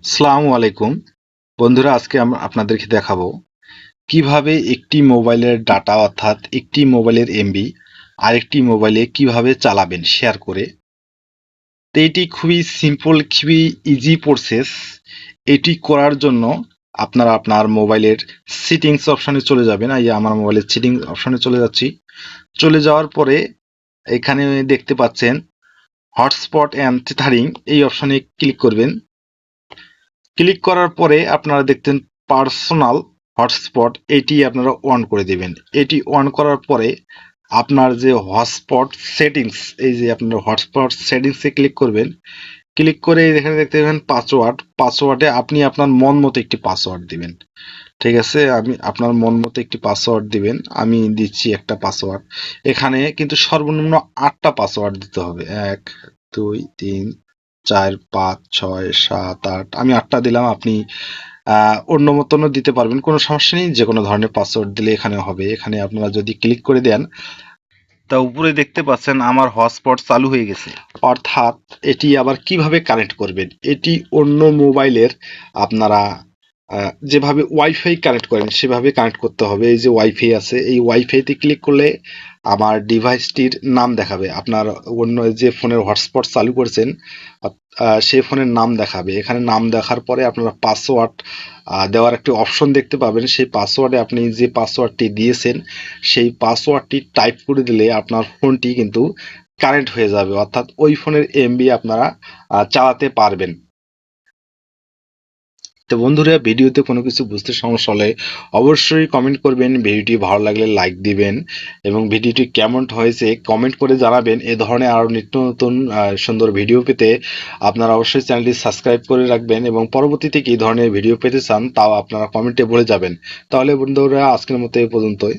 আসসালামু আলাইকুম বন্ধুরা, আজকে আমরা আপনাদেরকে দেখাবো কিভাবে একটি মোবাইলের ডাটা অর্থাৎ একটি মোবাইলের এমবি আরেকটি মোবাইলে কিভাবে চালাবেন শেয়ার করে। তো এটি খুবই সিম্পল, খুবই ইজি প্রসেস। এটি করার জন্য আপনারা আপনার মোবাইলের সেটিংস অপশনে চলে যাবেন। আমার মোবাইলের সেটিংস অপশনে চলে যাচ্ছি। চলে যাওয়ার পরে এখানে দেখতে পাচ্ছেন হটস্পট অ্যান্ড টেথারিং, এই অপশনে ক্লিক করবেন। ক্লিক করার পরে আপনারা দেখতেন পার্সোনাল হটস্পট, এটি আপনারা অন করে দিবেন। এটি অন করার পরে আপনার যে হটস্পট সেটিংস, এই যে আপনারা হটস্পট সেটিংসে ক্লিক করবেন। ক্লিক করে এখানে দেখতে পাবেন পাসওয়ার্ডে আপনি আপনার মন মতো একটি পাসওয়ার্ড দিবেন। ঠিক আছে, আমি আপনার মন মতো একটি পাসওয়ার্ড দিবেন। আমি দিচ্ছি একটা পাসওয়ার্ড। এখানে কিন্তু সর্বনিম্ন 8টা পাসওয়ার্ড দিতে হবে। 1 2 3 4 5 6 7 8, আমি 8টা দিলাম। আপনি অন্য মতনও দিতে পারবেন, কোনো সমস্যা নেই। যে কোনো ধরনের পাসওয়ার্ড দিলে এখানে হবে। এখানে আপনারা যদি ক্লিক করে দেন, তা উপরে দেখতে পাচ্ছেন আমার হটস্পট চালু হয়ে গেছে। অর্থাৎ এটি আবার কিভাবে কানেক্ট করবেন, এটি অন্য মোবাইলের আপনারা যেভাবে ওয়াইফাই কানেক্ট করেন সেভাবে কানেক্ট করতে হবে। এই যে ওয়াইফাই আছে, এই ওয়াইফাইতে ক্লিক করলে আমার ডিভাইসটির নাম দেখাবে। আপনার অন্য যে ফোনের হটস্পট চালু করেছেন সেই ফোনের নাম দেখাবে। এখানে নাম দেখার পরে আপনারা পাসওয়ার্ড দেওয়ার একটি অপশন দেখতে পাবেন। সেই পাসওয়ার্ডে আপনি যে পাসওয়ার্ডটি দিয়েছেন সেই পাসওয়ার্ডটি টাইপ করে দিলে আপনার ফোনটি কিন্তু কারেন্ট হয়ে যাবে, অর্থাৎ ওই ফোনের এমবি আপনারা চালাতে পারবেন। তো বন্ধুরা, ভিডিওতে কোনো কিছু বুঝতে সমস্যা হলে অবশ্যই কমেন্ট করবেন। ভিডিওটি ভালো লাগলে লাইক দিবেন এবং ভিডিওটি কেমন হয়েছে কমেন্ট করে জানাবেন। এ ধরনের আরও নিত্য নতুন সুন্দর ভিডিও পেতে আপনারা অবশ্যই চ্যানেলটি সাবস্ক্রাইব করে রাখবেন এবং পরবর্তীতে কী ধরনের ভিডিও পেতে চান তাও আপনারা কমেন্টে বলে যাবেন। তাহলে বন্ধুরা, আজকের মতো এ পর্যন্তই।